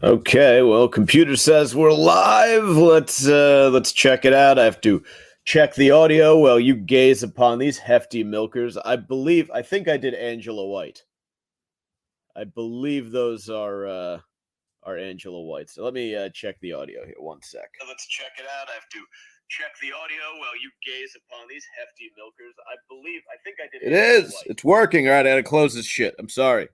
Okay, well, computer says we're live. Let's check it out. I have to check the audio while you gaze upon these hefty milkers. I think I did Angela White. I believe those are Angela White. So let me check the audio here. One sec. Let's check it out. I have to check the audio while you gaze upon these hefty milkers. I think I did. It Angela is. White. It's working. All right, I gotta close this shit. I'm sorry.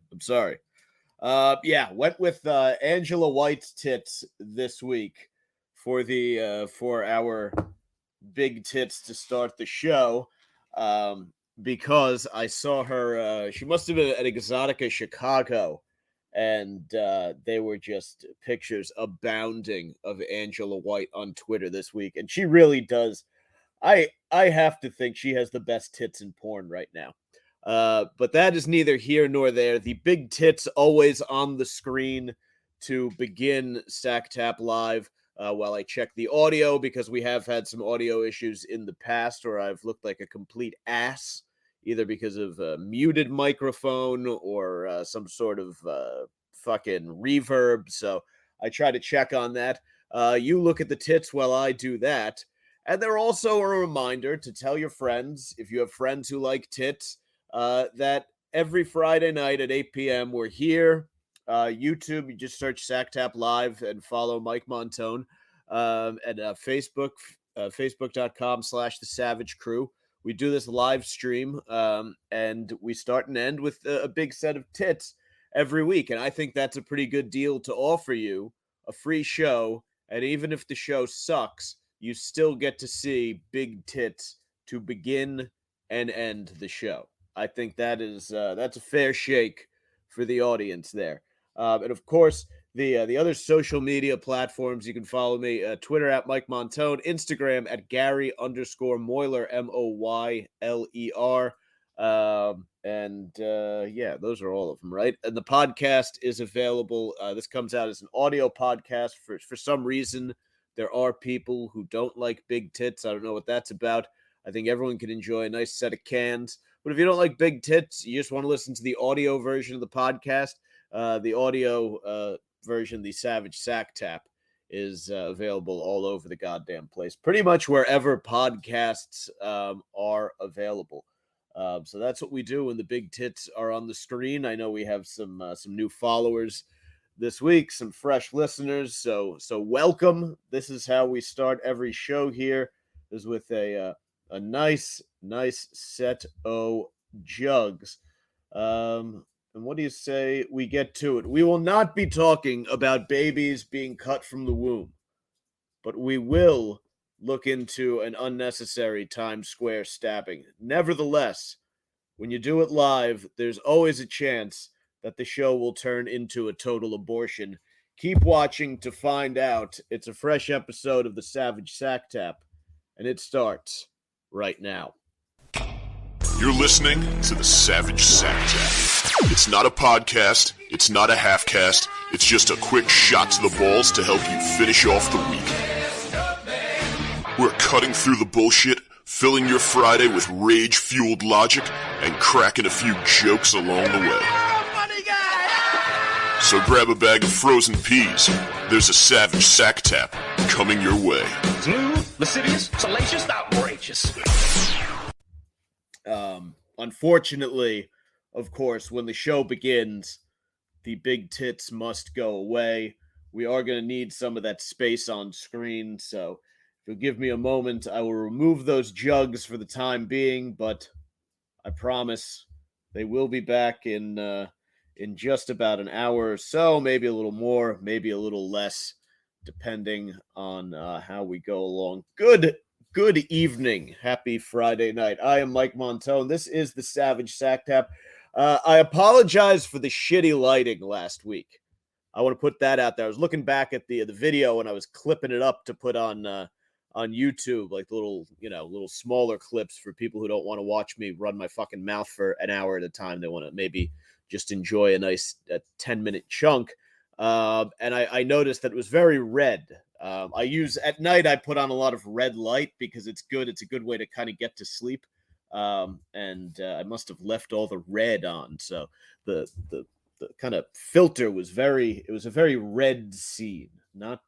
Went with Angela White's tits this week for our big tits to start the show. Because I saw her. She must have been at Exotica Chicago, and they were just pictures abounding of Angela White on Twitter this week, and she really does. I have to think she has the best tits in porn right now. But that is neither here nor there. The big tits always on the screen to begin Sacktap Live while I check the audio, because we have had some audio issues in the past where I've looked like a complete ass, either because of a muted microphone or some sort of fucking reverb. So I try to check on that. You look at the tits while I do that. And they're also a reminder to tell your friends, if you have friends who like tits, that every Friday night at 8 p.m. we're here. YouTube, you just search Sacktap Live and follow Mike Montone. And Facebook, facebook.com/The Savage Crew. We do this live stream, and we start and end with a big set of tits every week. And I think that's a pretty good deal to offer you, a free show. And even if the show sucks, you still get to see big tits to begin and end the show. I think that's a fair shake for the audience there. And of course, the other social media platforms, you can follow me, Twitter at Mike Montone, Instagram at Gary_Moyler, Moyler. Those are all of them, right? And the podcast is available. This comes out as an audio podcast. For some reason, there are people who don't like big tits. I don't know what that's about. I think everyone can enjoy a nice set of cans. But if you don't like big tits, you just want to listen to the audio version of the podcast, the audio version, the Savage Sacktap, is available all over the goddamn place. Pretty much wherever podcasts are available. So that's what we do when the big tits are on the screen. I know we have some new followers this week, some fresh listeners. So welcome. This is how we start every show here, is with a nice set of jugs. And what do you say we get to it? We will not be talking about babies being cut from the womb, but we will look into an unnecessary Times Square stabbing. Nevertheless, when you do it live, there's always a chance that the show will turn into a total abortion. Keep watching to find out. It's a fresh episode of the Savage Sacktap, and it starts right now. You're listening to the Savage Sacktap. It's not a podcast, it's not a half-cast, it's just a quick shot to the balls to help you finish off the week. We're cutting through the bullshit, filling your Friday with rage-fueled logic, and cracking a few jokes along the way. So grab a bag of frozen peas. There's a Savage Sacktap coming your way. Smooth, lascivious, salacious, outrageous. Unfortunately, of course, when the show begins, the big tits must go away. We are going to need some of that space on screen, so if you'll give me a moment, I will remove those jugs for the time being, but I promise they will be back in just about an hour or so, maybe a little more, maybe a little less, depending on how we go along. Good evening. Happy Friday night. I am Mike Montone. This is the Savage Sacktap. I apologize for the shitty lighting last week. I want to put that out there. I was looking back at the video and I was clipping it up to put on YouTube, like little smaller clips for people who don't want to watch me run my fucking mouth for an hour at a time. They want to maybe just enjoy a nice 10-minute chunk. And I noticed that it was very red. At night, I put on a lot of red light because it's good. It's a good way to kind of get to sleep. And I must have left all the red on. So the kind of filter was it was a very red scene. Not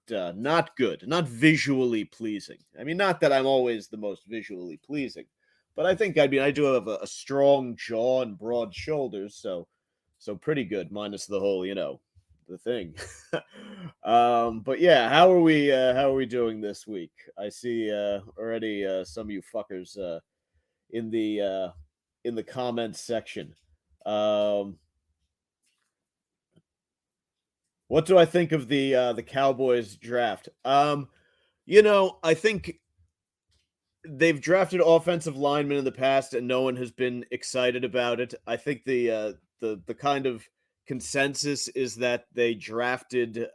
good, not visually pleasing. I mean, not that I'm always the most visually pleasing, but I think, I mean, I do have a strong jaw and broad shoulders, so pretty good, minus the whole, the thing. But yeah, how are we doing this week? I see already some of you fuckers in the comments section. What do I think of the Cowboys draft? I think they've drafted offensive linemen in the past, and no one has been excited about it. I think the kind of consensus is that they drafted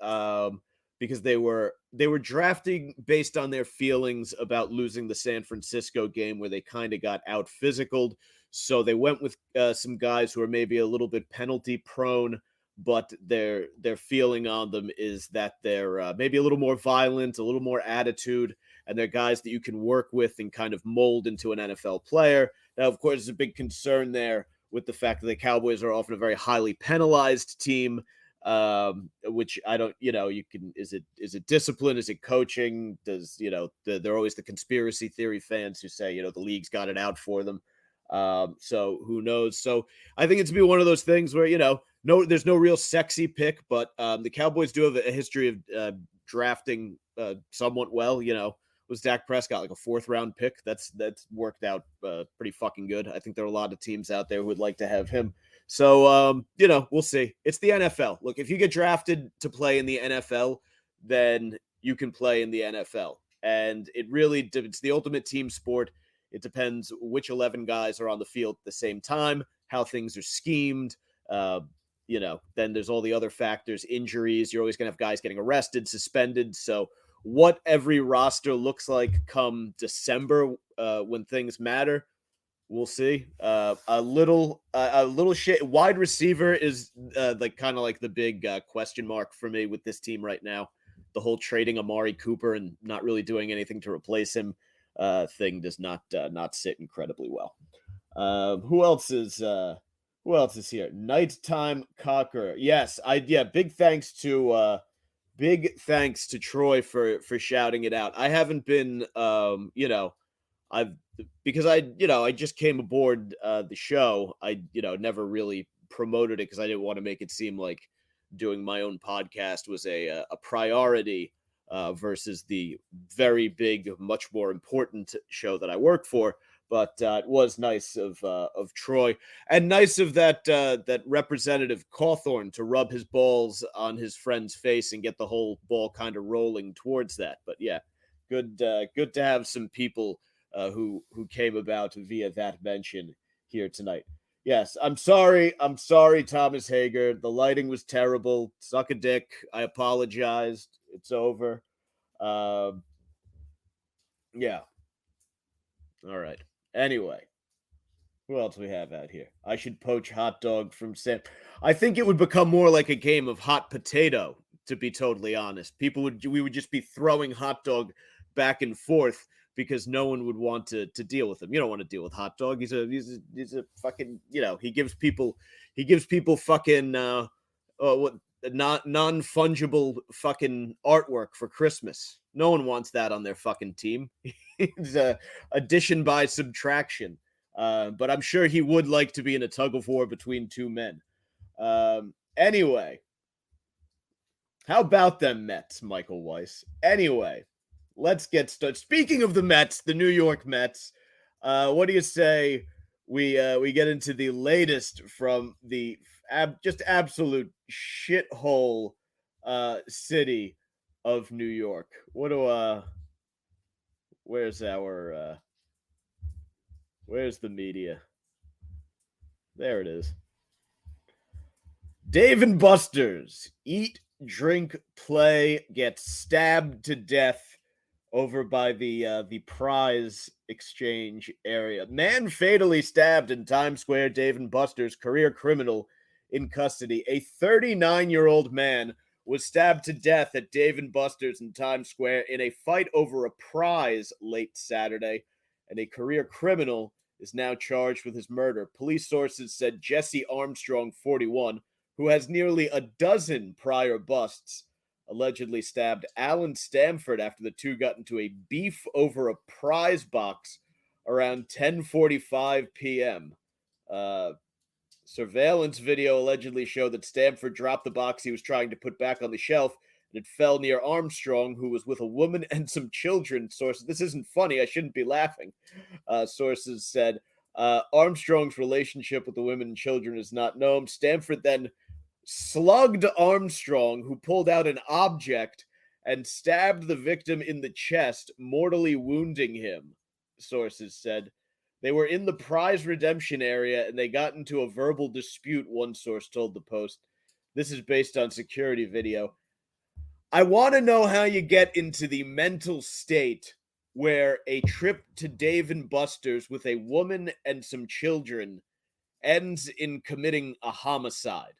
because they were drafting based on their feelings about losing the San Francisco game, where they kind of got out physicaled. So they went with some guys who are maybe a little bit penalty prone, but their feeling on them is that they're maybe a little more violent, a little more attitude, and they're guys that you can work with and kind of mold into an NFL player. Now, of course, there's a big concern there with the fact that the Cowboys are often a very highly penalized team, which I don't, you can, is it discipline? Is it coaching? Does, they're always the conspiracy theory fans who say, the league's got it out for them. So who knows? So I think it's be one of those things where, no, there's no real sexy pick, but the Cowboys do have a history of drafting somewhat well. Was Dak Prescott like a 4th round pick? That's worked out pretty fucking good. I think there are a lot of teams out there who would like to have him. So, we'll see. It's the NFL. Look, if you get drafted to play in the NFL, then you can play in the NFL. And it's the ultimate team sport. It depends which 11 guys are on the field at the same time, how things are schemed. Then there's all the other factors, injuries. You're always going to have guys getting arrested, suspended. So what every roster looks like come December when things matter, we'll see. A little shit. Wide receiver is kind of like the big question mark for me with this team right now. The whole trading Amari Cooper and not really doing anything to replace him thing does not sit incredibly well. Who else is here? Nighttime Cocker. Yes, big thanks to Troy for shouting it out. I haven't been I just came aboard the show. I never really promoted it because I didn't want to make it seem like doing my own podcast was a priority versus the very big, much more important show that I work for. But it was nice of Troy, and nice of that Representative Cawthorn to rub his balls on his friend's face and get the whole ball kind of rolling towards that. But yeah, good to have some people who came about via that mention here tonight. Yes, I'm sorry, Thomas Hager. The lighting was terrible. Suck a dick. I apologized. It's over. Yeah. All right. Anyway, who else we have out here? I should poach hot dog from Sam. I think it would become more like a game of hot potato, to be totally honest. We would just be throwing hot dog back and forth because no one would want to deal with him. You don't want to deal with hot dog. He's a fucking, he gives people fucking non-fungible fucking artwork for Christmas. No one wants that on their fucking team. It's addition by subtraction. But I'm sure he would like to be in a tug of war between two men. Anyway, how about them Mets, Michael Weiss? Anyway, let's get started. Speaking of the Mets, the New York Mets, what do you say we get into the latest from the just absolute shithole city of New York? Where's the media? There it is. Dave and Buster's eat, drink, play, get stabbed to death over by the prize exchange area. Man fatally stabbed in Times Square. Dave and Buster's, career criminal in custody. A 39-year-old man was stabbed to death at Dave & Buster's in Times Square in a fight over a prize late Saturday, and a career criminal is now charged with his murder. Police sources said Jesse Armstrong, 41, who has nearly a dozen prior busts, allegedly stabbed Alan Stamford after the two got into a beef over a prize box around 10:45 p.m. Surveillance video allegedly showed that Stamford dropped the box he was trying to put back on the shelf, and it fell near Armstrong, who was with a woman and some children. Sources, this isn't funny. I shouldn't be laughing. Sources said Armstrong's relationship with the women and children is not known. Stamford then slugged Armstrong, who pulled out an object and stabbed the victim in the chest, mortally wounding him, sources said. They were in the prize redemption area and they got into a verbal dispute, one source told the Post. This is based on security video. I want to know how you get into the mental state where a trip to Dave & Buster's with a woman and some children ends in committing a homicide.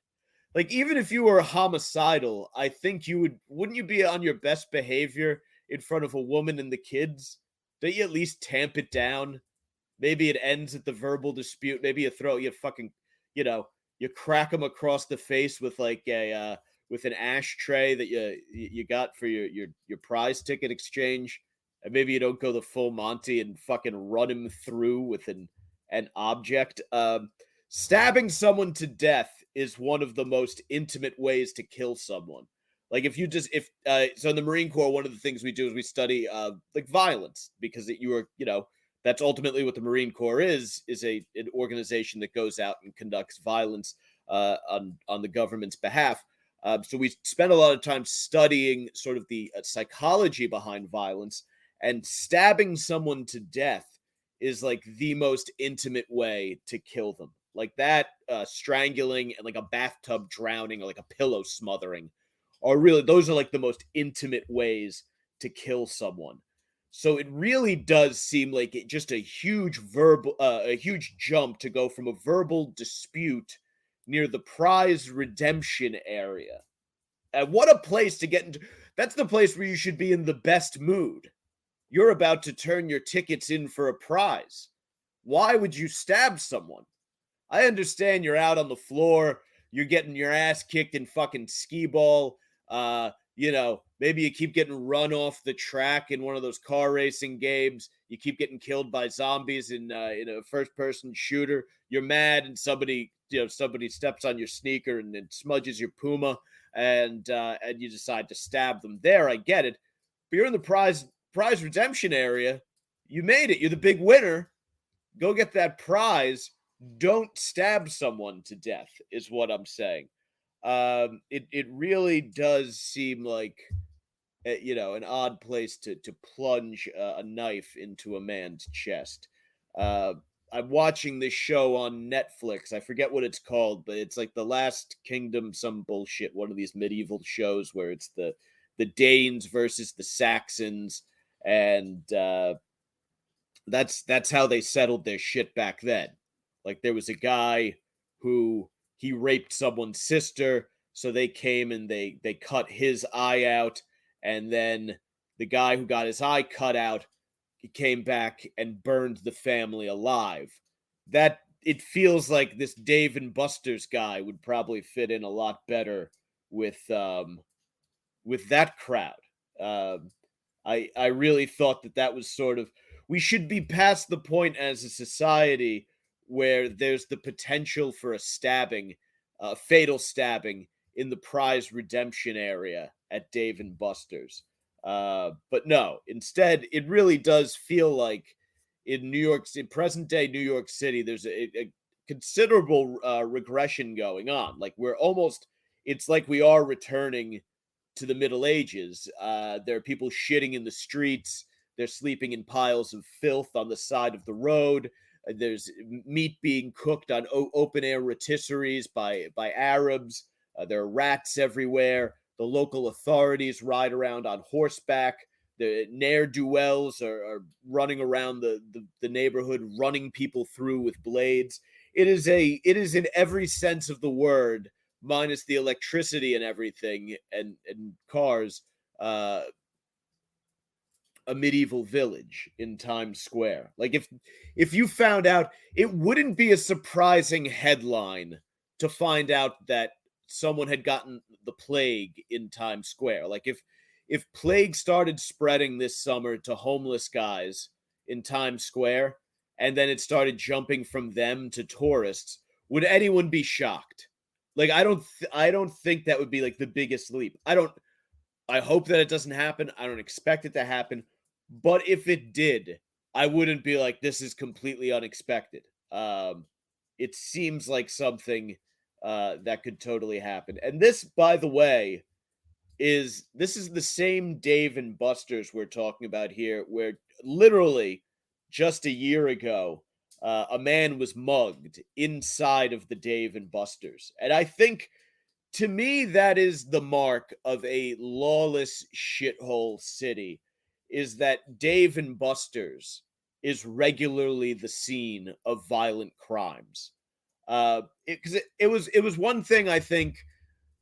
Like, even if you were homicidal, I think wouldn't you be on your best behavior in front of a woman and the kids? Don't you at least tamp it down? Maybe it ends at the verbal dispute. Maybe you crack them across the face with like with an ashtray that you got for your prize ticket exchange. And maybe you don't go the full Monty and fucking run him through with an object. Stabbing someone to death is one of the most intimate ways to kill someone. Like so in the Marine Corps, one of the things we do is we study like violence, because that's ultimately what the Marine Corps is an organization that goes out and conducts violence on the government's behalf. So we spend a lot of time studying sort of the psychology behind violence, and stabbing someone to death is like the most intimate way to kill them. Like that, strangling and like a bathtub drowning or like a pillow smothering those are like the most intimate ways to kill someone. So it really does seem like just a huge jump to go from a verbal dispute near the prize redemption area. And what a place to get into. That's the place where you should be in the best mood. You're about to turn your tickets in for a prize. Why would you stab someone? I understand you're out on the floor, you're getting your ass kicked in fucking skee ball. Maybe you keep getting run off the track in one of those car racing games. You keep getting killed by zombies in a first-person shooter. You're mad, and somebody steps on your sneaker and smudges your Puma, and you decide to stab them. There, I get it. But you're in the prize redemption area. You made it. You're the big winner. Go get that prize. Don't stab someone to death, is what I'm saying. It really does seem like an odd place to plunge a knife into a man's chest. I'm watching this show on Netflix. I forget what it's called, but it's like The Last Kingdom, some bullshit. One of these medieval shows where it's the Danes versus the Saxons, and that's how they settled their shit back then. Like, there was a guy who he raped someone's sister, so they came and they cut his eye out, and then the guy who got his eye cut out, he came back and burned the family alive. That it feels like this Dave and Buster's guy would probably fit in a lot better with that crowd. I really thought that was sort of, we should be past the point as a society where there's the potential for a fatal stabbing in the prize redemption area at Dave & Buster's. But no, instead, it really does feel like in present day New York City, there's a considerable regression going on. Like it's like we are returning to the Middle Ages. There are people shitting in the streets. They're sleeping in piles of filth on the side of the road. There's meat being cooked on open-air rotisseries by Arabs. There are rats everywhere. The local authorities ride around on horseback. The ne'er-do-wells are running around the neighborhood, running people through with blades. It is in every sense of the word, minus the electricity and everything and cars, a medieval village in Times Square. Like, if you found out, it wouldn't be a surprising headline to find out that someone had gotten the plague in Times Square. Like if plague started spreading this summer to homeless guys in Times Square, and then it started jumping from them to tourists, would anyone be shocked? Like I don't think that would be like the biggest leap. I hope that it doesn't happen. I don't expect it to happen. But if it did, I wouldn't be like, this is completely unexpected. It seems like something that could totally happen. And this, by the way, is the same Dave and Buster's we're talking about here, where literally just a year ago, a man was mugged inside of the Dave and Buster's. And I think to me, that is the mark of a lawless shithole city, is that Dave and Buster's is regularly the scene of violent crimes. Because it was one thing, I think,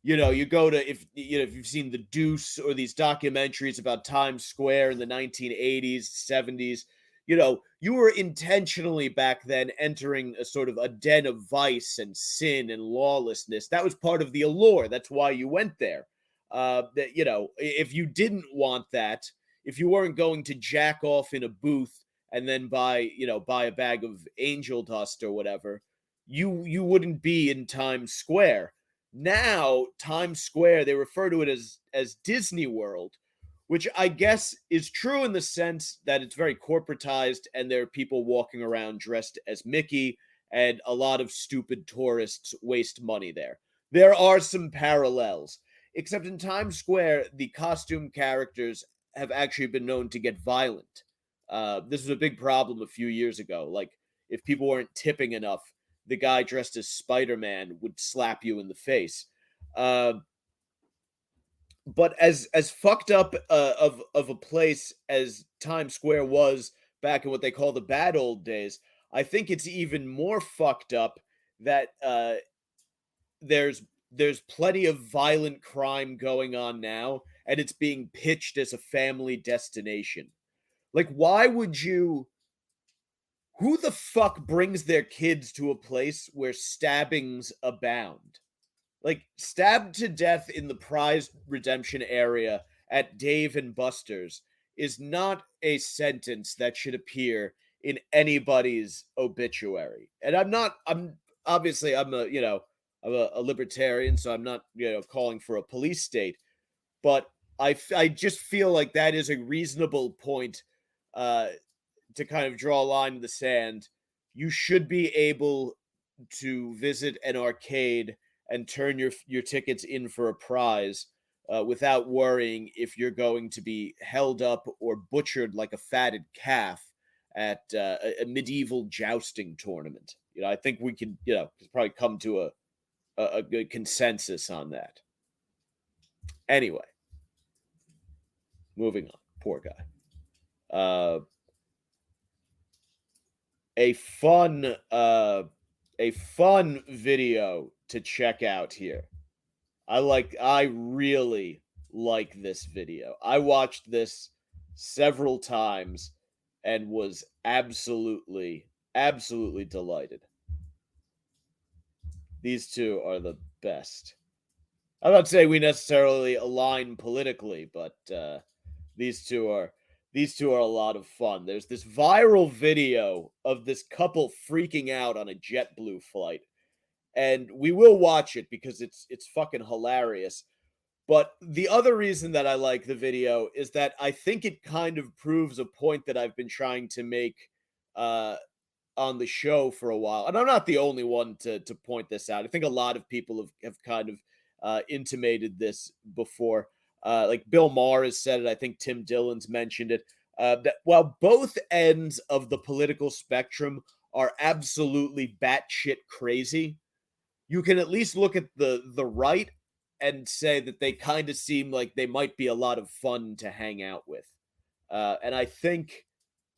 you go to, if you've seen The Deuce or these documentaries about Times Square in the 1980s, 70s, you were intentionally back then entering a sort of a den of vice and sin and lawlessness. That was part of the allure. That's why you went there. If you didn't want that, if you weren't going to jack off in a booth and then buy a bag of angel dust or whatever, you wouldn't be in Times Square. Now, Times Square, they refer to it as Disney World, which I guess is true in the sense that it's very corporatized and there are people walking around dressed as Mickey, and a lot of stupid tourists waste money there. There are some parallels, except in Times Square, the costume characters have actually been known to get violent. This was a big problem a few years ago. Like, if people weren't tipping enough, the guy dressed as Spider-Man would slap you in the face. But as fucked up of a place as Times Square was back in what they call the bad old days, I think it's even more fucked up that there's plenty of violent crime going on now, and it's being pitched as a family destination. Like, why would you? Who the fuck brings their kids to a place where stabbings abound? Like, stabbed to death in the prize redemption area at Dave and Buster's is not a sentence that should appear in anybody's obituary. And I'm obviously, I'm a libertarian, so I'm not, calling for a police state, but I just feel like that is a reasonable point to kind of draw a line in the sand. You should be able to visit an arcade and turn your tickets in for a prize without worrying if you're going to be held up or butchered like a fatted calf at a medieval jousting tournament. I think we could, probably come to a good consensus on that. Anyway, moving on. Poor guy. A fun video to check out here. I really like this video. I watched this several times and was absolutely delighted. These two are the best. I'm not saying we necessarily align politically, but these two are a lot of fun. There's this viral video of this couple freaking out on a JetBlue flight, and we will watch it because it's fucking hilarious. But the other reason that I like the video is that I think it kind of proves a point that I've been trying to make on the show for a while. And I'm not the only one to point this out. I think a lot of people have kind of intimated this before. Like Bill Maher has said it. I think Tim Dillon's mentioned it. That while both ends of the political spectrum are absolutely batshit crazy, you can at least look at the right and say that they kind of seem like they might be a lot of fun to hang out with. And I think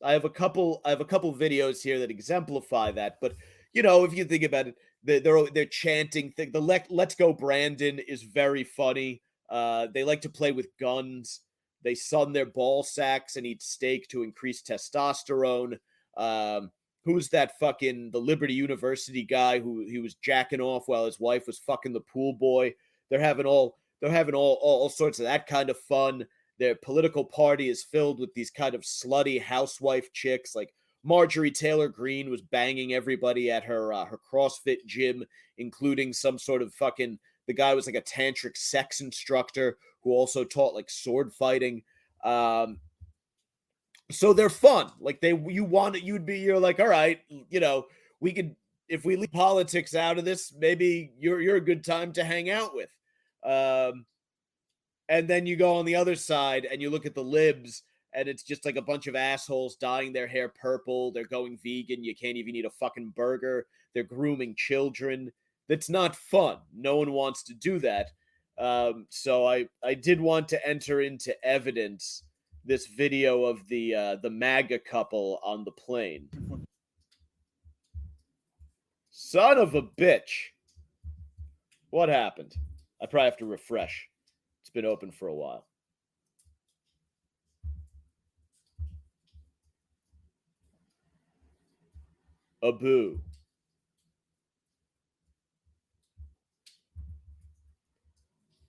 I have a couple videos here that exemplify that. But if you think about it, they're chanting thing. The "Let's Go Brandon" is very funny. They like to play with guns. They sun their ball sacks and eat steak to increase testosterone. who's that fucking the Liberty University guy who he was jacking off while his wife was fucking the pool boy. They're having all sorts of that kind of fun. Their political party is filled with these kind of slutty housewife chicks. Like Marjorie Taylor Greene was banging everybody at her CrossFit gym, including some sort of fucking the guy was like a tantric sex instructor who also taught like sword fighting. So they're fun. Like you're like, all right, we could if we leave politics out of this, maybe you're a good time to hang out with. And then you go on the other side and you look at the libs, and it's just like a bunch of assholes dyeing their hair purple. They're going vegan. You can't even eat a fucking burger. They're grooming children. That's not fun. No one wants to do that. So I did want to enter into evidence this video of the MAGA couple on the plane. Son of a bitch. What happened? I probably have to refresh. It's been open for a while. Abu.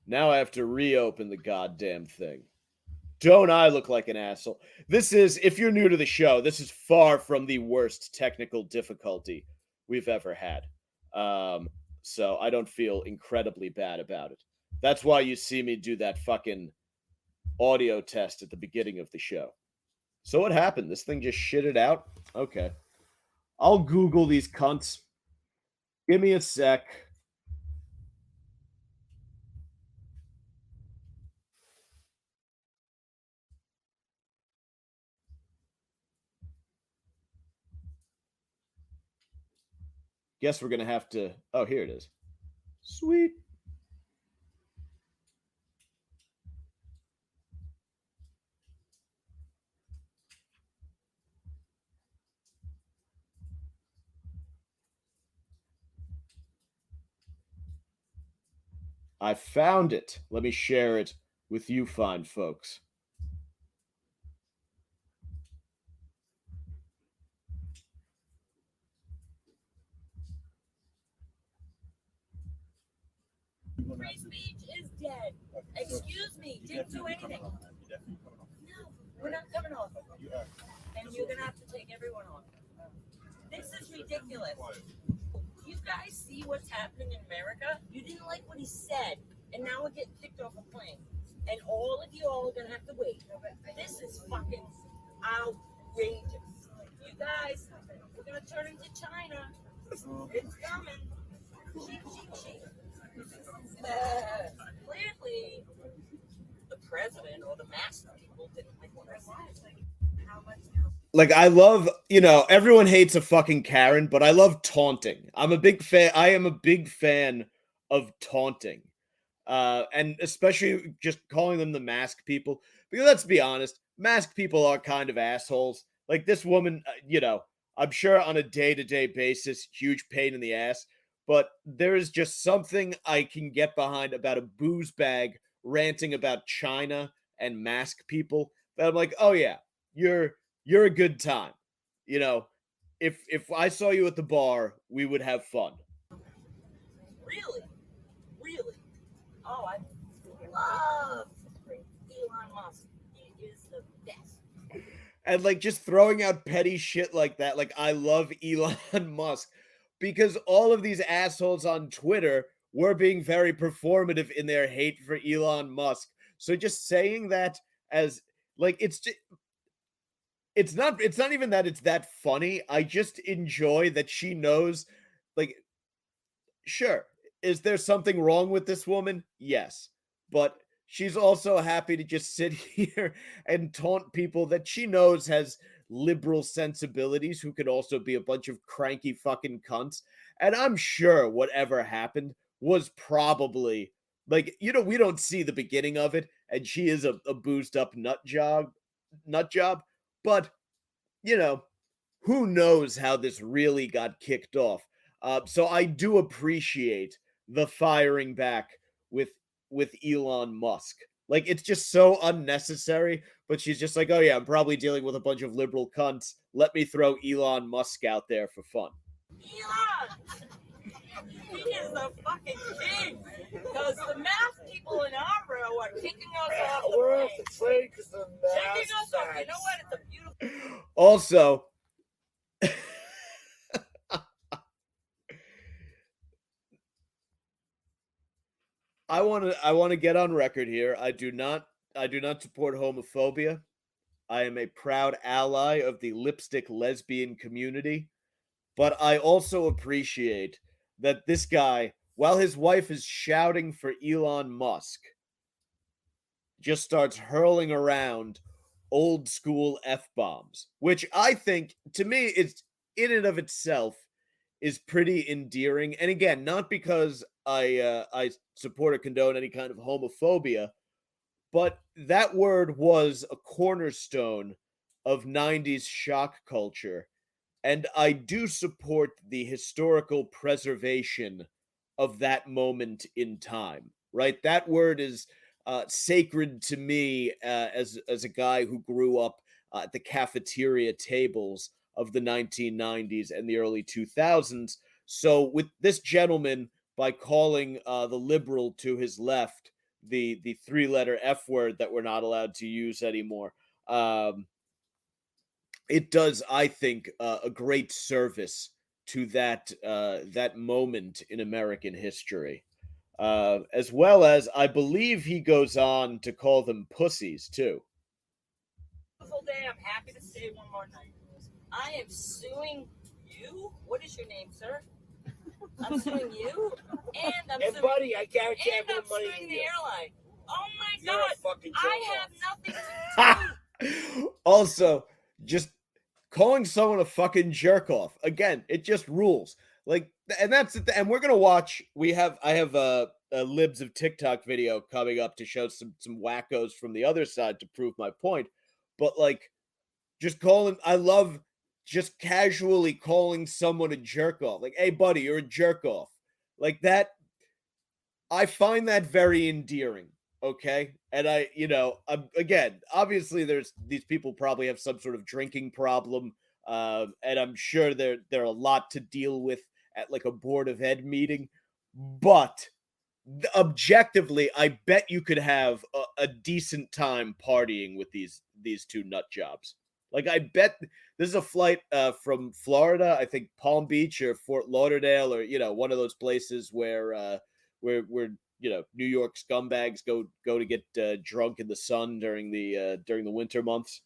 Now I have to reopen the goddamn thing. Don't I look like an asshole? This is, if you're new to the show, this is far from the worst technical difficulty we've ever had. So I don't feel incredibly bad about it. That's why you see me do that fucking audio test at the beginning of the show. So what happened? This thing just shitted out? Okay. I'll Google these cunts. Give me a sec. Guess we're going to have to... Oh, here it is. Sweet. I found it. Let me share it with you fine folks. Free speech is dead. Excuse me, didn't do anything. No, we're not coming off. And you're gonna have to take everyone off. This is ridiculous. You guys see what's happening in America? You didn't like what he said, and now we're getting kicked off a plane. And all of you all are gonna have to wait. This is fucking outrageous. You guys, we're gonna turn into China. It's coming. Sheep, sheep, sheep. Clearly, the president or the master people didn't like what I said. How much? Like, I love, everyone hates a fucking Karen, but I love taunting. I am a big fan of taunting. And especially just calling them the mask people. Because let's be honest, mask people are kind of assholes. Like this woman, I'm sure on a day-to-day basis, huge pain in the ass. But there is just something I can get behind about a booze bag ranting about China and mask people that I'm like, oh yeah, you're a good time. If I saw you at the bar, we would have fun. Really? Really? Oh, I love Elon Musk. He is the best. And like just throwing out petty shit like that. Like I love Elon Musk. Because all of these assholes on Twitter were being very performative in their hate for Elon Musk. So just saying that as like it's not even that it's that funny. I just enjoy that she knows, like, sure, is there something wrong with this woman? Yes. But she's also happy to just sit here and taunt people that she knows has liberal sensibilities who could also be a bunch of cranky fucking cunts. And I'm sure whatever happened was probably like, we don't see the beginning of it, and she is a boozed up nut job. But, who knows how this really got kicked off. So I do appreciate the firing back with Elon Musk. Like, it's just so unnecessary. But she's just like, oh yeah, I'm probably dealing with a bunch of liberal cunts. Let me throw Elon Musk out there for fun. Elon! He is the fucking king! Because the math people in our row are kicking us off the We're plane. off the train because the Kicking us off. You know what? It's a beautiful... Also, I want to get on record here. I do not support homophobia. I am a proud ally of the lipstick lesbian community, but I also appreciate that this guy, while his wife is shouting for Elon Musk, just starts hurling around old school F-bombs, which I think, to me, is in and of itself is pretty endearing. And again, not because I support or condone any kind of homophobia, but that word was a cornerstone of 90s shock culture. And I do support the historical preservation of that moment in time, right? That word is sacred to me as a guy who grew up at the cafeteria tables of the 1990s and the early 2000s. So with this gentleman, by calling the liberal to his left the three-letter F word that we're not allowed to use anymore, it does, I think, a great service to that moment in American history. As well as, I believe he goes on to call them pussies, too. Beautiful day. I'm happy to stay one more night. I am suing you. What is your name, sir? I'm suing you, and I'm Hey, suing... buddy, I guarantee I and have I'm more money suing than the you. airline. Oh my You're God! a fucking I jerk-off. have nothing to do. Also, just calling someone a fucking jerk off again, it just rules. Like, and that's it. And we're gonna watch. I have a libs of TikTok video coming up to show some wackos from the other side to prove my point. But like, just calling, I love just casually calling someone a jerk off. Like, hey buddy, you're a jerk off. Like that, I find that very endearing. Okay. And again, obviously there's these people probably have some sort of drinking problem. And I'm sure they're a lot to deal with at like a board of ed meeting, but objectively, I bet you could have a decent time partying with these two nut jobs. Like, I bet this is a flight from Florida, I think Palm Beach or Fort Lauderdale, or one of those places where New York scumbags go to get drunk in the sun during the winter months.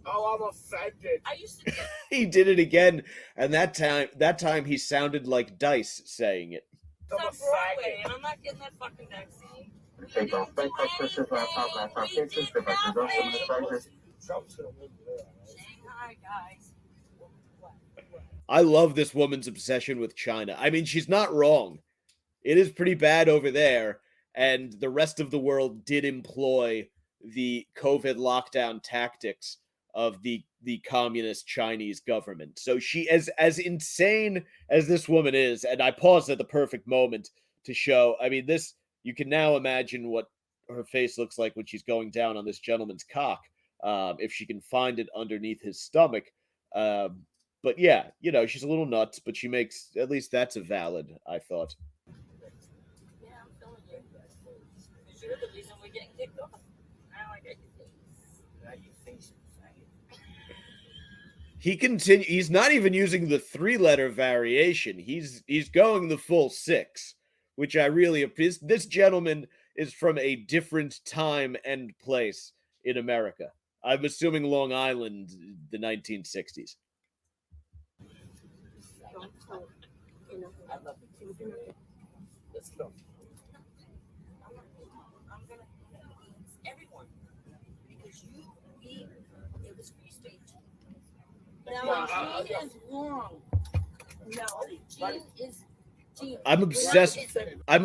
Oh, I'm offended. I used to get He did it again, and that time he sounded like Dice saying it. I'm on a Broadway, faggot. and I'm not getting that fucking vaccine. We Take didn't off do bank suspicious anything. We did nothing. Trump's gonna win there. Shanghai, guys. I love this woman's obsession with China. I mean, she's not wrong. It is pretty bad over there, and the rest of the world did employ the COVID lockdown tactics of the communist Chinese government. So she, as insane as this woman is, and I paused at the perfect moment to show, I mean, this, you can now imagine what her face looks like when she's going down on this gentleman's cock, if she can find it underneath his stomach. But yeah, she's a little nuts, but she makes, at least that's a valid, I thought. Yeah, I'm feeling you. Because you're the reason we're getting kicked off. I like it. Now you think so, faggot. He's not even using the 3-letter variation. He's going the full 6, which I really appreciate. This gentleman is from a different time and place in America. I'm assuming Long Island, the 1960s. I love it. Let's go. I'm gonna everyone because it was free speech. Now Gene is wrong. No, Gene is Gene. I'm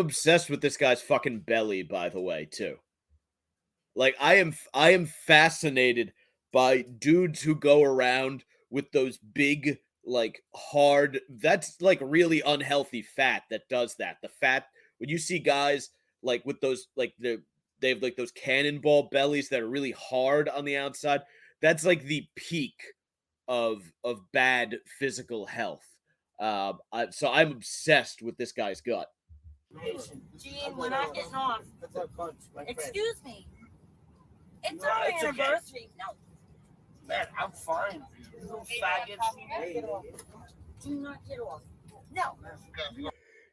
obsessed with this guy's fucking belly, by the way, too. Like, I am fascinated by dudes who go around with those big, like, hard, that's like really unhealthy fat that does that. The fat, when you see guys like with those, like, they have like those cannonball bellies that are really hard on the outside. That's like the peak of bad physical health. So I'm obsessed with this guy's gut. Gene, we're not getting off. Excuse me. It's our anniversary. No. Man, I'm fine. You little faggots. Do not get off. No.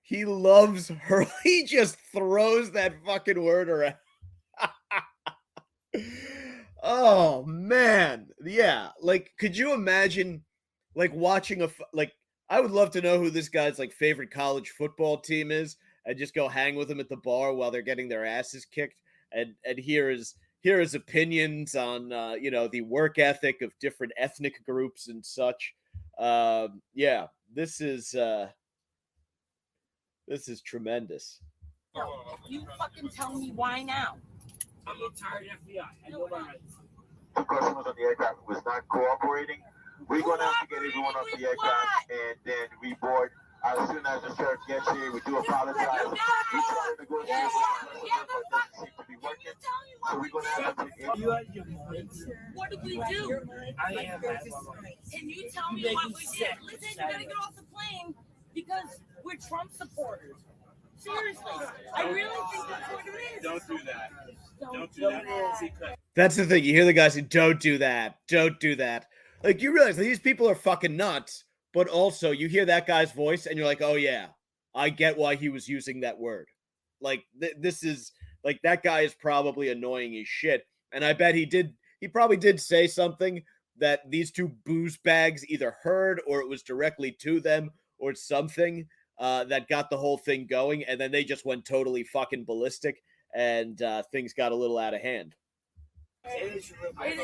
He loves her. He just throws that fucking word around. Oh man, yeah. Like, could you imagine, like, watching like? I would love to know who this guy's like favorite college football team is, and just go hang with him at the bar while they're getting their asses kicked, and hear his opinions on the work ethic of different ethnic groups and such. Yeah, this is tremendous. No. You fucking tell me why now. I'm a tired FBI. I know my rights. The customers on the aircraft was not cooperating. We're going to have to get everyone off the aircraft and then reboard as soon as the sheriff gets here. We do apologize. We try to negotiate with the customer, but it doesn't seem to be working. So we're going to have to take You out your mind. What did we do? I am out of my mind. Can you tell me what we did? Listen, you gotta get off the plane because we're Trump supporters. Seriously, I really think that's what it is. Don't do that. Don't Do that. That's the thing. You hear the guy say, "Don't do that. Don't do that." Like, you realize that these people are fucking nuts, but also you hear that guy's voice and you're like, "Oh yeah, I get why he was using that word." Like, this is like, that guy is probably annoying as shit, and I bet he probably did say something that these two booze bags either heard, or it was directly to them, or something that got the whole thing going, and then they just went totally fucking ballistic, and things got a little out of hand. It's the thing.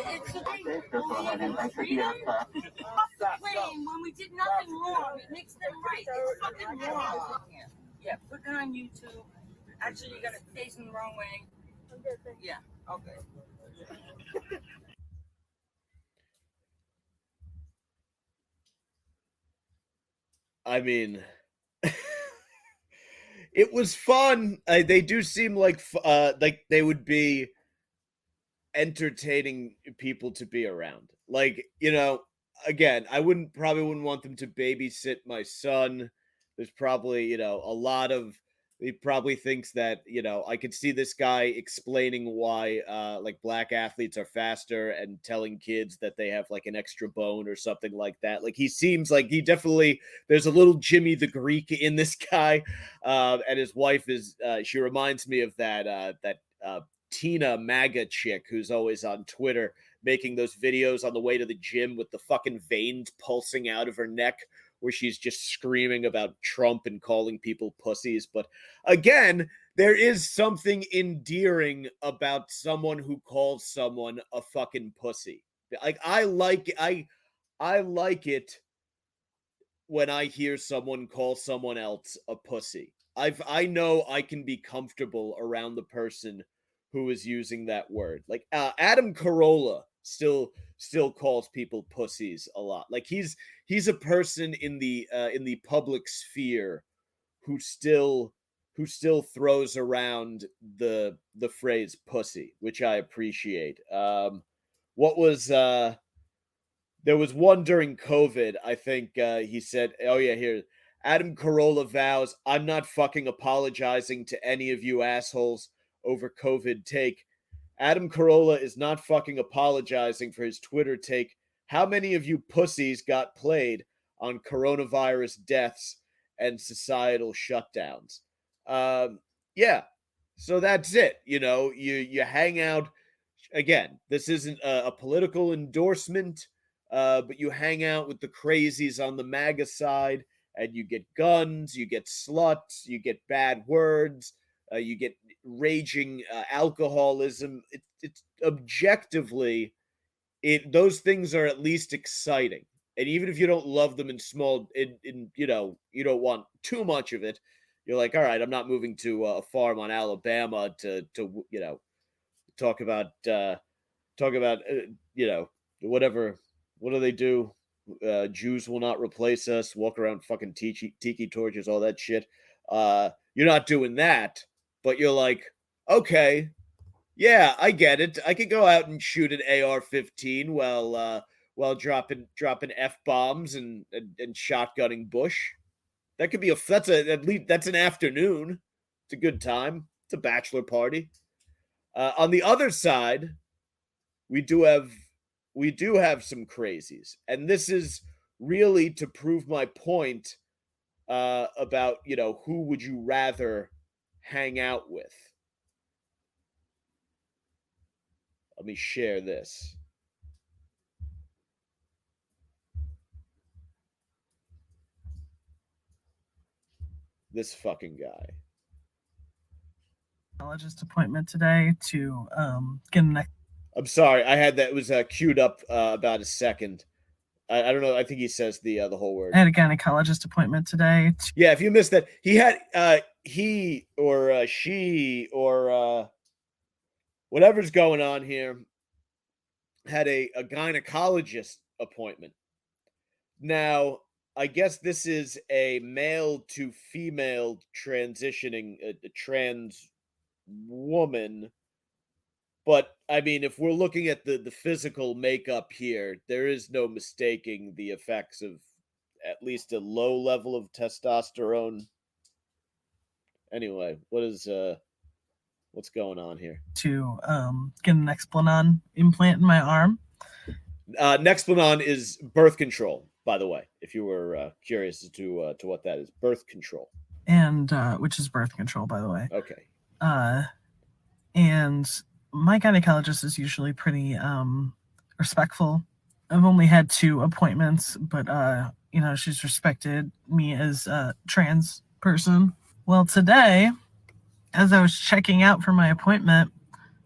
Freedom off the plane when we did nothing wrong. It makes them right. It's fucking wrong. Yeah, put it on YouTube. Actually, you got it facing the wrong way. Yeah, okay. I mean, it was fun. They do seem like they would be entertaining people to be around. Like, again, probably wouldn't want them to babysit my son. There's probably, a lot of, he probably thinks that, I could see this guy explaining why like black athletes are faster and telling kids that they have like an extra bone or something like that. Like, he seems like there's a little Jimmy the Greek in this guy. And his wife is, she reminds me of that Tina MAGA chick who's always on Twitter making those videos on the way to the gym with the fucking veins pulsing out of her neck, where she's just screaming about Trump and calling people pussies. But again, there is something endearing about someone who calls someone a fucking pussy. Like, I like it when I hear someone call someone else a pussy. I know I can be comfortable around the person who is using that word. Like, Adam Carolla still calls people pussies a lot. Like, he's a person in the public sphere who still throws around the phrase pussy, which I appreciate. There was one during COVID, I think he said, oh yeah, here, Adam Carolla vows, "I'm not fucking apologizing to any of you assholes over COVID take." Adam Carolla is not fucking apologizing for his Twitter take, "How many of you pussies got played on coronavirus deaths and societal shutdowns?" Yeah, so that's it. You hang out. Again, this isn't a political endorsement, but you hang out with the crazies on the MAGA side, and you get guns, you get sluts, you get bad words, you get raging alcoholism. It's objectively, those things are at least exciting. And even if you don't love them you don't want too much of it, you're like, all right, I'm not moving to a farm on Alabama to talk about whatever. What do they do? Jews will not replace us. Walk around fucking tiki torches, all that shit. You're not doing that, but you're like, okay, Yeah, I get it. I could go out and shoot an AR-15 while dropping F-bombs and shotgunning Bush. That could be at least that's an afternoon. It's a good time. It's a bachelor party. On the other side, we do have some crazies, and this is really to prove my point about who would you rather hang out with. Let me share this. This fucking guy. Gynecologist appointment today to get an. I'm sorry, I had that. It was queued up about a second. I don't know. I think he says the whole word. I had a gynecologist appointment today. Yeah, if you missed that, he had he or she or whatever's going on here had a gynecologist appointment. Now, I guess this is a male to female transitioning, a trans woman. But I mean, if we're looking at the physical makeup here, there is no mistaking the effects of at least a low level of testosterone. Anyway, what's going on here? To get an Nexplanon implant in my arm. Nexplanon is birth control, by the way, if you were curious as to what that is. Birth control. And which is birth control, by the way. Okay. And my gynecologist is usually pretty respectful. I've only had 2 appointments, but she's respected me as a trans person. Well, today, as I was checking out for my appointment,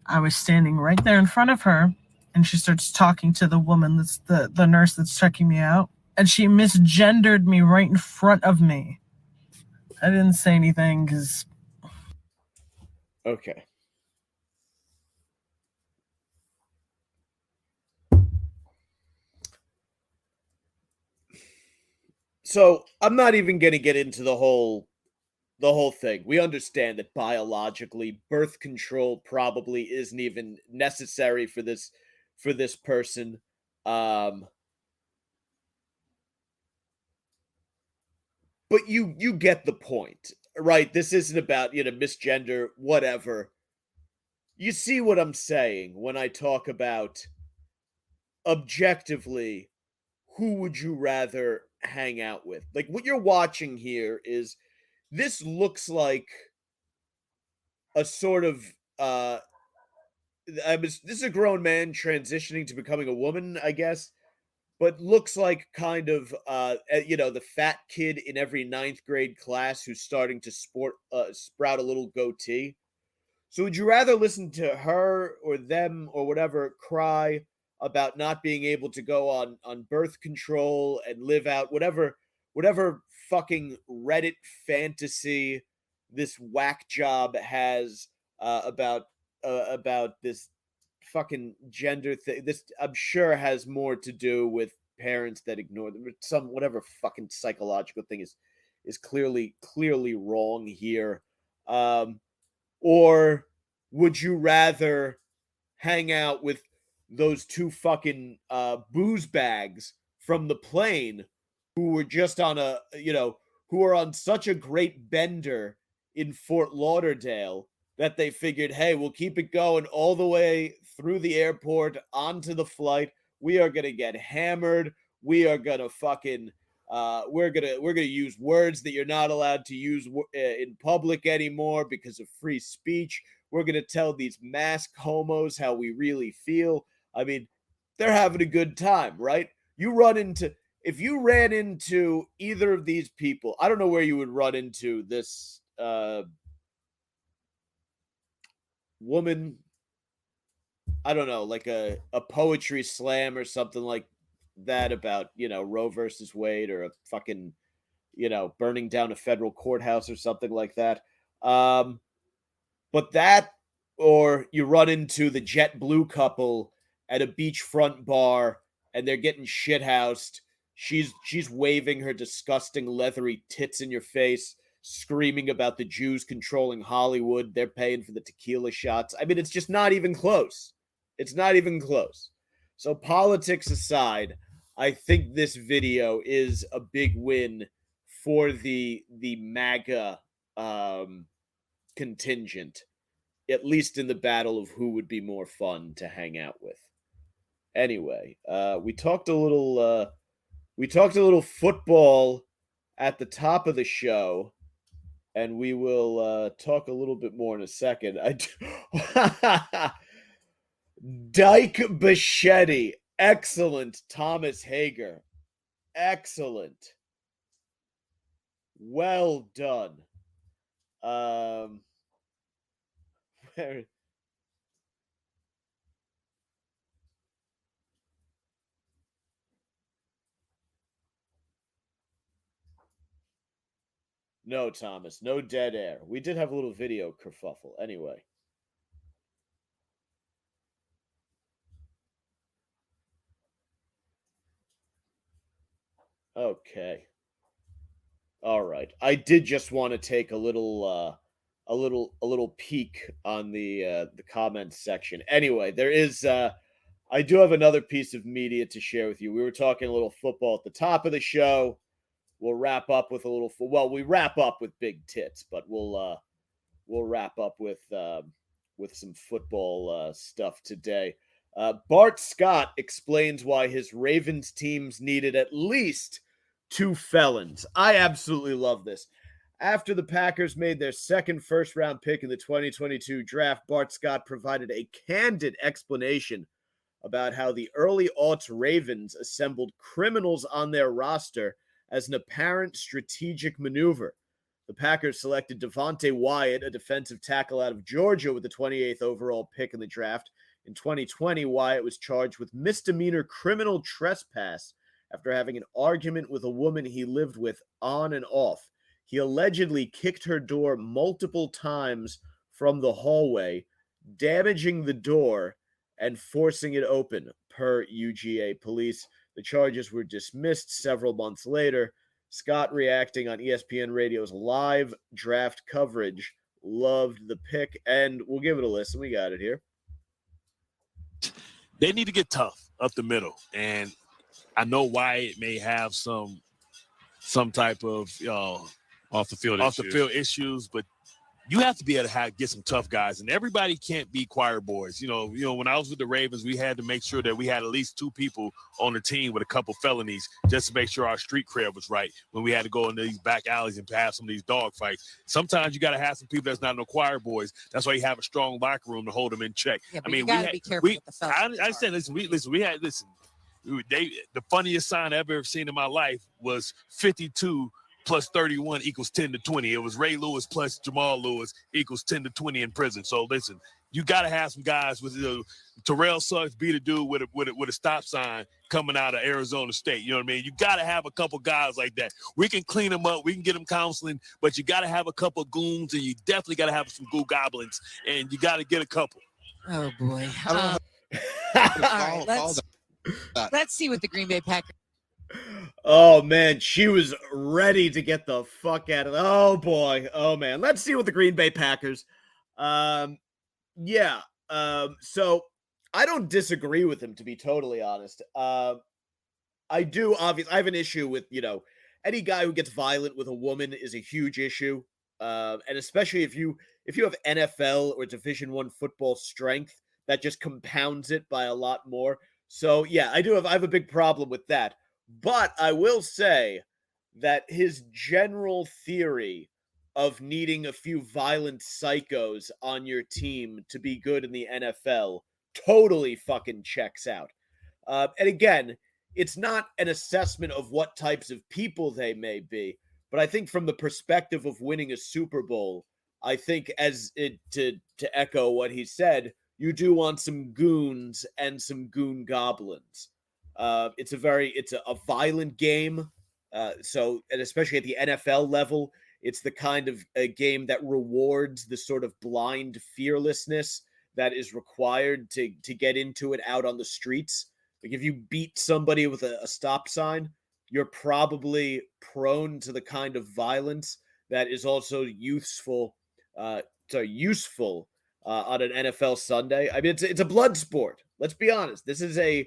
I was standing right there in front of her, and she starts talking to the woman that's the nurse that's checking me out, and she misgendered me right in front of me. I didn't say anything because. Okay. So I'm not even going to get into the whole thing. We understand that biologically, birth control probably isn't even necessary for this person. But you get the point, right? This isn't about misgender, whatever. You see what I'm saying when I talk about objectively, who would you rather hang out with? Like, what you're watching here is, this looks like a sort of this is a grown man transitioning to becoming a woman, I guess, but looks like kind of the fat kid in every 9th grade class who's starting to sprout a little goatee. So would you rather listen to her or them or whatever cry about not being able to go on birth control and live out whatever fucking Reddit fantasy this whack job has about this fucking gender thing? This, I'm sure, has more to do with parents that ignore them. Some whatever fucking psychological thing is clearly wrong here. Or would you rather hang out with those 2 fucking booze bags from the plane who were just on who are on such a great bender in Fort Lauderdale that they figured, hey, we'll keep it going all the way through the airport onto the flight. We are gonna get hammered. We are gonna fucking we're gonna use words that you're not allowed to use in public anymore because of free speech. We're gonna tell these masked homos how we really feel. I mean, they're having a good time, right? If you ran into either of these people, I don't know where you would run into this woman. I don't know, like a poetry slam or something like that about, Roe versus Wade, or a fucking, burning down a federal courthouse or something like that. But that, or you run into the JetBlue couple at a beachfront bar and they're getting shithoused. She's waving her disgusting leathery tits in your face. screaming about the Jews controlling Hollywood. They're paying for the tequila shots. I mean, it's just not even close. It's not even close. So politics aside, I think this video is a big win for the MAGA contingent, at least in the battle of who would be more fun to hang out with. Anyway, we talked a little football at the top of the show, and we will talk a little bit more in a second. Dyke Bichetti, excellent. Thomas Hager, excellent. Well done. No, Thomas, no dead air. We did have a little video kerfuffle. Anyway. Okay. All right. I did just want to take a little peek on the comments section. Anyway, there is I do have another piece of media to share with you. We were talking a little football at the top of the show. We'll wrap up with a little we wrap up with big tits, but we'll wrap up with some football stuff today. Bart Scott explains why his Ravens teams needed at least 2 felons. I absolutely love this. After the Packers made their second first-round pick in the 2022 draft, Bart Scott provided a candid explanation about how the early aughts Ravens assembled criminals on their roster as an apparent strategic maneuver. The Packers selected Devontae Wyatt, a defensive tackle out of Georgia, with the 28th overall pick in the draft. In 2020, Wyatt was charged with misdemeanor criminal trespass after having an argument with a woman he lived with on and off. He allegedly kicked her door multiple times from the hallway, damaging the door and forcing it open, per UGA police. The charges were dismissed several months later. Scott, reacting on ESPN Radio's live draft coverage, loved the pick, and we'll give it a listen. We got it here. They need to get tough up the middle, and I know Wyatt may have some type of off the field issues, but you have to be able to get some tough guys, and everybody can't be choir boys. You know, when I was with the Ravens, we had to make sure that we had at least 2 people on the team with a couple felonies just to make sure our street cred was right when we had to go into these back alleys and have some of these dog fights. Sometimes you got to have some people that's not no choir boys. That's why you have a strong locker room to hold them in check. Yeah, I mean, you gotta be careful with the felonies. I understand. The funniest sign I've ever seen in my life was 52 plus 31 equals 10 to 20. It was Ray Lewis plus Jamal Lewis equals 10 to 20 in prison. So listen, you got to have some guys with Terrell Suggs beat a dude with a stop sign coming out of Arizona State. You know what I mean? You got to have a couple guys like that. We can clean them up. We can get them counseling, but you got to have a couple goons, and you definitely got to have some goo goblins, and you got to get a couple. Oh boy. All right, let's see what the Green Bay Packers. Oh man, she was ready to get the fuck out of. Oh boy, oh man. Let's see what the Green Bay Packers. So I don't disagree with him, to be totally honest. I do obviously. I have an issue with any guy who gets violent with a woman is a huge issue, and especially if you have NFL or Division I football strength, that just compounds it by a lot more. So yeah, I have a big problem with that. But I will say that his general theory of needing a few violent psychos on your team to be good in the NFL totally fucking checks out. And again, it's not an assessment of what types of people they may be, but I think from the perspective of winning a Super Bowl, I think to echo what he said, you do want some goons and some goon goblins. It's a violent game. And especially at the NFL level, it's the kind of a game that rewards the sort of blind fearlessness that is required to get into it out on the streets. Like if you beat somebody with a stop sign, you're probably prone to the kind of violence that is also useful on an NFL Sunday. I mean, it's a blood sport. Let's be honest. This is the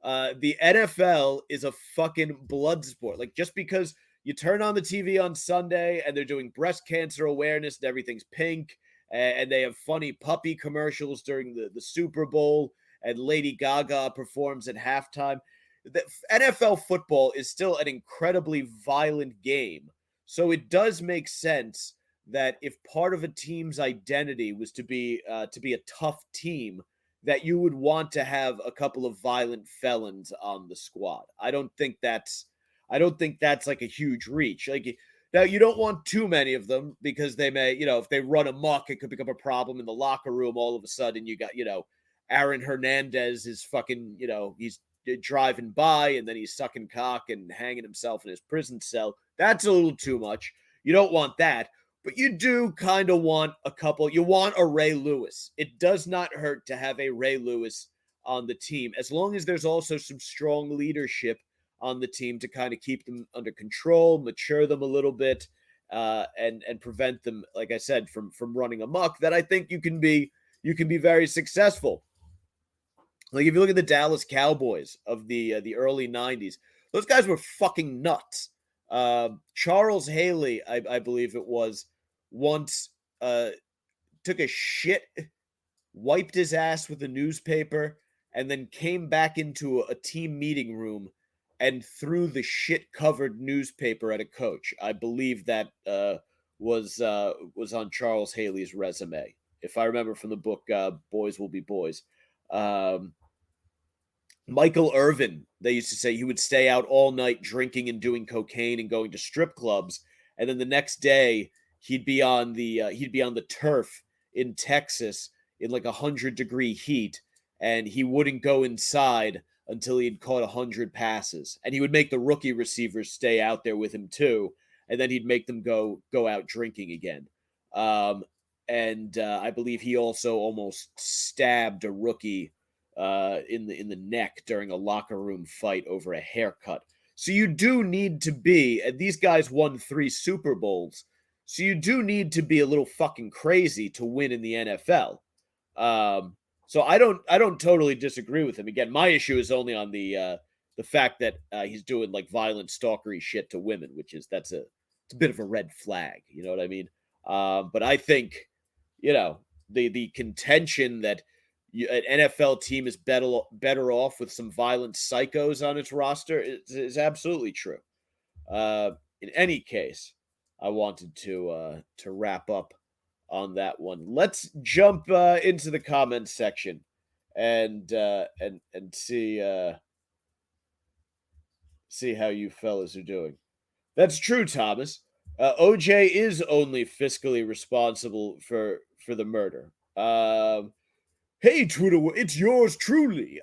NFL is a fucking blood sport. Like, just because you turn on the TV on Sunday and they're doing breast cancer awareness and everything's pink, and they have funny puppy commercials during the Super Bowl, and Lady Gaga performs at halftime. The NFL football is still an incredibly violent game. So it does make sense that if part of a team's identity was to be a tough team, that you would want to have a couple of violent felons on the squad. I don't think that's like a huge reach. Like, now, you don't want too many of them because they may, if they run amok, it could become a problem in the locker room. All of a sudden, you got, Aaron Hernandez is fucking, he's driving by and then he's sucking cock and hanging himself in his prison cell. That's a little too much. You don't want that. But you do kind of want a couple. You want a Ray Lewis. It does not hurt to have a Ray Lewis on the team, as long as there's also some strong leadership on the team to kind of keep them under control, mature them a little bit, and prevent them, like I said, from running amok. That I think you can be very successful. Like, if you look at the Dallas Cowboys of the early 90s, those guys were fucking nuts. Charles Haley, I believe it was, once took a shit, wiped his ass with a newspaper, and then came back into a team meeting room and threw the shit-covered newspaper at a coach. I believe that was on Charles Haley's resume, if I remember from the book Boys Will Be Boys. Michael Irvin, they used to say he would stay out all night drinking and doing cocaine and going to strip clubs, and then the next day he'd be on the turf in Texas in like 100-degree heat, and he wouldn't go inside until he'd caught 100 passes, and he would make the rookie receivers stay out there with him too, and then he'd make them go out drinking again. And I believe he also almost stabbed a rookie in the neck during a locker room fight over a haircut. So you do need to be, and these guys won 3 Super Bowls, so you do need to be a little fucking crazy to win in the NFL. So I don't totally disagree with him. Again, my issue is only on the fact that he's doing like violent stalkery shit to women, which is it's a bit of a red flag. You know what I mean? But I think, the contention that an NFL team is better off with some violent psychos on its roster is absolutely true. In any case, I wanted to wrap up on that one. Let's jump into the comments section and see how you fellas are doing. That's true, Thomas. OJ is only fiscally responsible for the murder. Hey, Twitter, it's yours truly.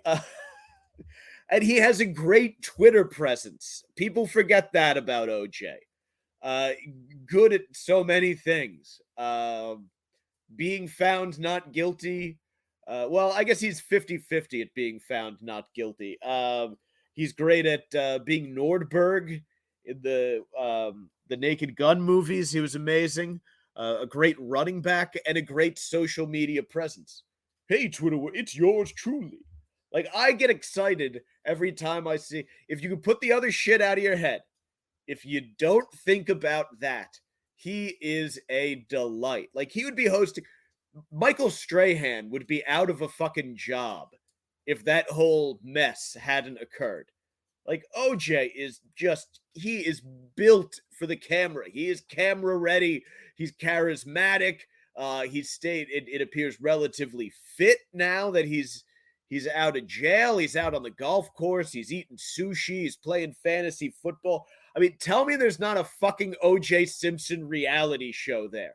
And he has a great Twitter presence. People forget that about OJ. Good at so many things. Being found not guilty. Well, I guess he's 50-50 at being found not guilty. He's great at being Nordberg in the Naked Gun movies. He was amazing. A great running back and a great social media presence. Hey, Twitter, it's yours truly. Like, I get excited every time I see, if you can put the other shit out of your head, if you don't think about that, he is a delight. Like, he would be hosting, Michael Strahan would be out of a fucking job if that whole mess hadn't occurred. Like, OJ is he is built for the camera. He is camera ready. He's charismatic. It appears relatively fit now that he's out of jail. He's out on the golf course. He's eating sushi. He's playing fantasy football. I mean, tell me there's not a fucking O.J. Simpson reality show there.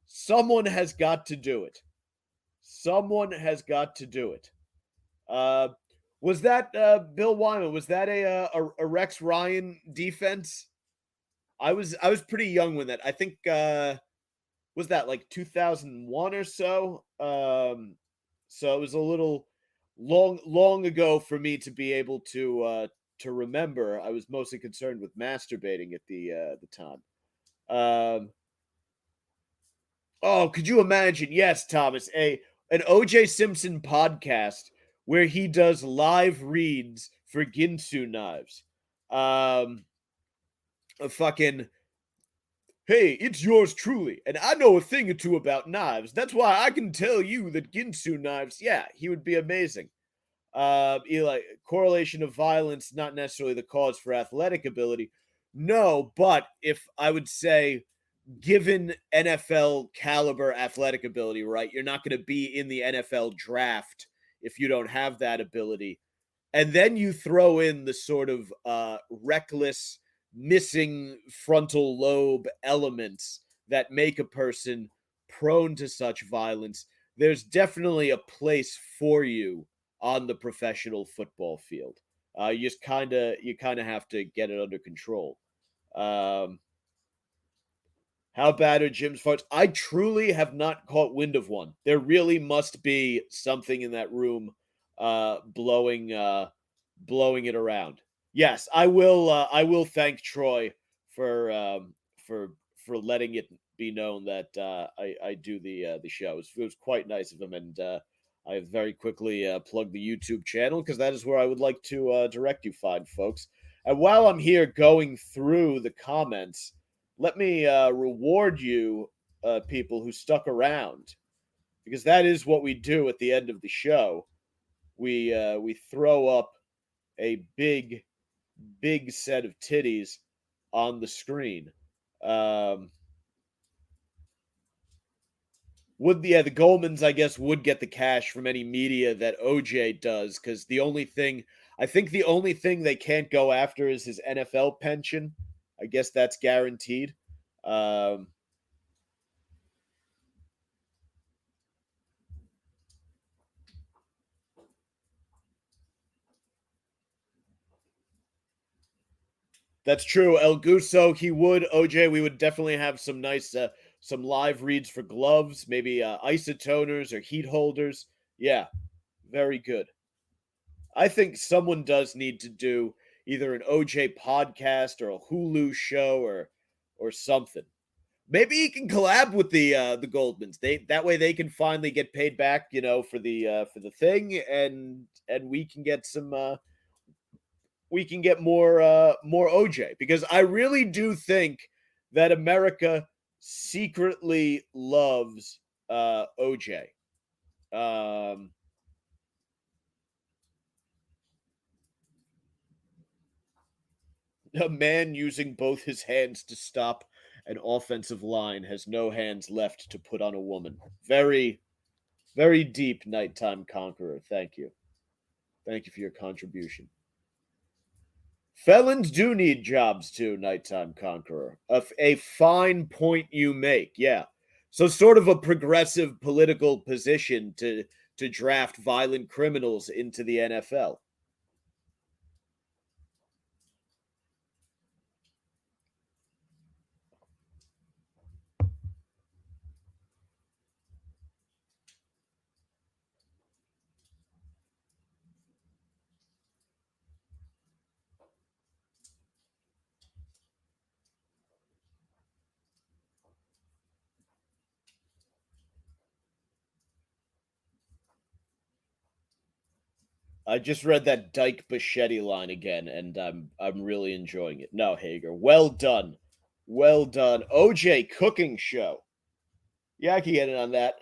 Someone has got to do it. Someone has got to do it. Was that Bill Wyman? Was that a Rex Ryan defense? I was pretty young when that. I think was that like 2001 or so. So it was a little long ago for me to be able to remember. I was mostly concerned with masturbating at the time. Oh, could you imagine? Yes, Thomas, an O.J. Simpson podcast where he does live reads for Ginsu knives. A fucking, hey, it's yours truly, and I know a thing or two about knives. That's why I can tell you that Ginsu knives, yeah, he would be amazing. Eli, correlation of violence, not necessarily the cause for athletic ability. No, but if I would say, given NFL caliber athletic ability, right, you're not going to be in the NFL draft if you don't have that ability. And then you throw in the sort of reckless, missing frontal lobe elements that make a person prone to such violence. There's definitely a place for you on the professional football field. You kind of have to get it under control. How bad are Jim's farts? I truly have not caught wind of one. There really must be something in that room blowing it around. Yes, I will thank Troy for letting it be known that I do the show. It was quite nice of him, and I very quickly plugged the YouTube channel because that is where I would like to direct you, fine folks. And while I'm here going through the comments, let me reward you, people who stuck around, because that is what we do at the end of the show. We throw up a big set of titties on the screen. The Goldmans, I guess, would get the cash from any media that OJ does, because the only thing they can't go after is his NFL pension. I guess that's guaranteed. That's true. El Guso, he would. OJ, we would definitely have some nice, some live reads for gloves, maybe isotoners or heat holders. Yeah, very good. I think someone does need to do either an OJ podcast or a Hulu show or something. Maybe he can collab with the Goldmans. That way they can finally get paid back, for the thing, and we can get some more OJ, because I really do think that America secretly loves OJ. A man using both his hands to stop an offensive line has no hands left to put on a woman. Very, very deep, Nighttime Conqueror. Thank you. Thank you for your contribution. Felons do need jobs too, Nighttime Conqueror. A fine point you make, yeah. So sort of a progressive political position to draft violent criminals into the NFL. I just read that Dyke Bichetti line again, and I'm really enjoying it. No, Hager, well done, well done. OJ cooking show. Yeah, I can get in on that.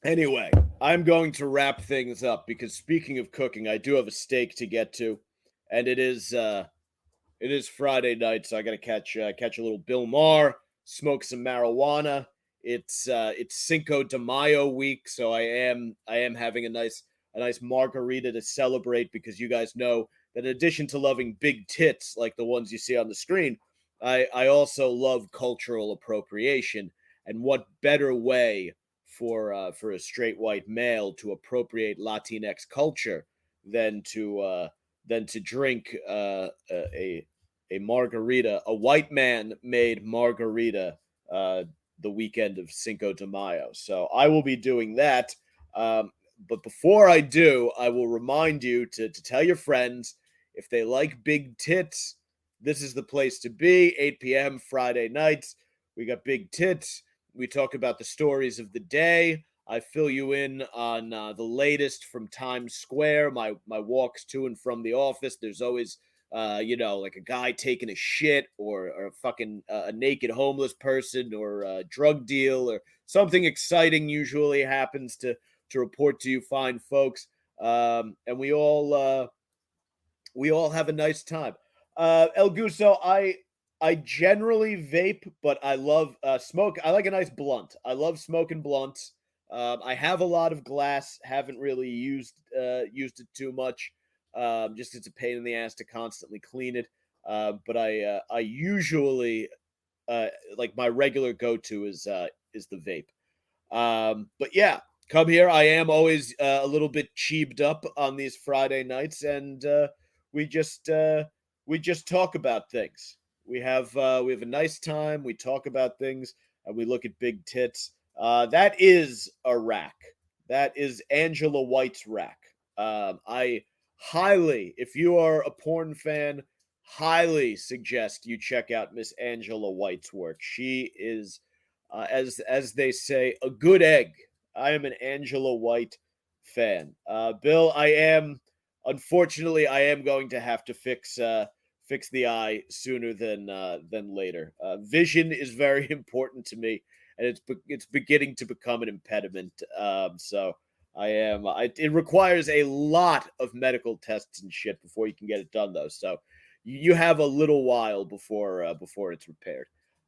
Anyway, I'm going to wrap things up because speaking of cooking, I do have a steak to get to, and it is Friday night, so I got to catch a little Bill Maher, smoke some marijuana. It's Cinco de Mayo week, so I am having a nice margarita to celebrate, because you guys know that in addition to loving big tits like the ones you see on the screen, I also love cultural appropriation, and what better way for a straight white male to appropriate Latinx culture than to drink a margarita, a white man made margarita, the weekend of Cinco de Mayo. So I will be doing that. But before I do, I will remind you to tell your friends, if they like big tits, this is the place to be. 8 p.m. Friday nights. We got big tits. We talk about the stories of the day. I fill you in on the latest from Times Square, my walks to and from the office. There's always, like a guy taking a shit or a fucking a naked homeless person or a drug deal or something exciting usually happens to report to you fine folks. And we all have a nice time. El Guso, I generally vape, but I love smoke. I like a nice blunt. I love smoking blunts. I have a lot of glass. Haven't really used it too much. Just it's a pain in the ass to constantly clean it. But I usually like my regular go-to is the vape. But yeah, come here. I am always a little bit cheaped up on these Friday nights, and we just talk about things. We have a nice time. We talk about things, and we look at big tits. That is a rack. That is Angela White's rack. I highly, if you are a porn fan, highly suggest you check out Miss Angela White's work. She is, as they say, a good egg. I am an Angela White fan. Bill, unfortunately, I am going to have to fix the eye sooner than later. Vision is very important to me, and it's beginning to become an impediment. So it requires a lot of medical tests and shit before you can get it done, though. So you have a little while before it's repaired.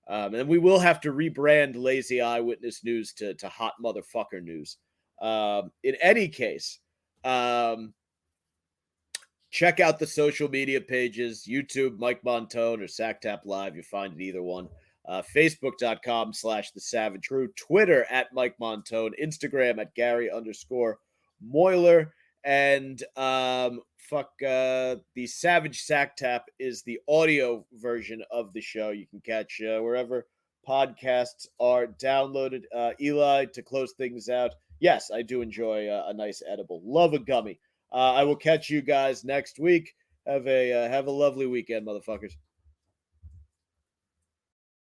And we will have to rebrand Lazy Eyewitness News to Hot Motherfucker News. In any case, check out the social media pages, YouTube, Mike Montone, or Sacktap Live. You find it either one. Facebook.com/The Savage Crew, Twitter @Mike Montone, Instagram @Gary_Moiler, and the Savage Sacktap is the audio version of the show. You can catch wherever podcasts are downloaded. Eli, to close things out, yes, I do enjoy a nice edible. Love a gummy. I will catch you guys next week. Have a lovely weekend, motherfuckers.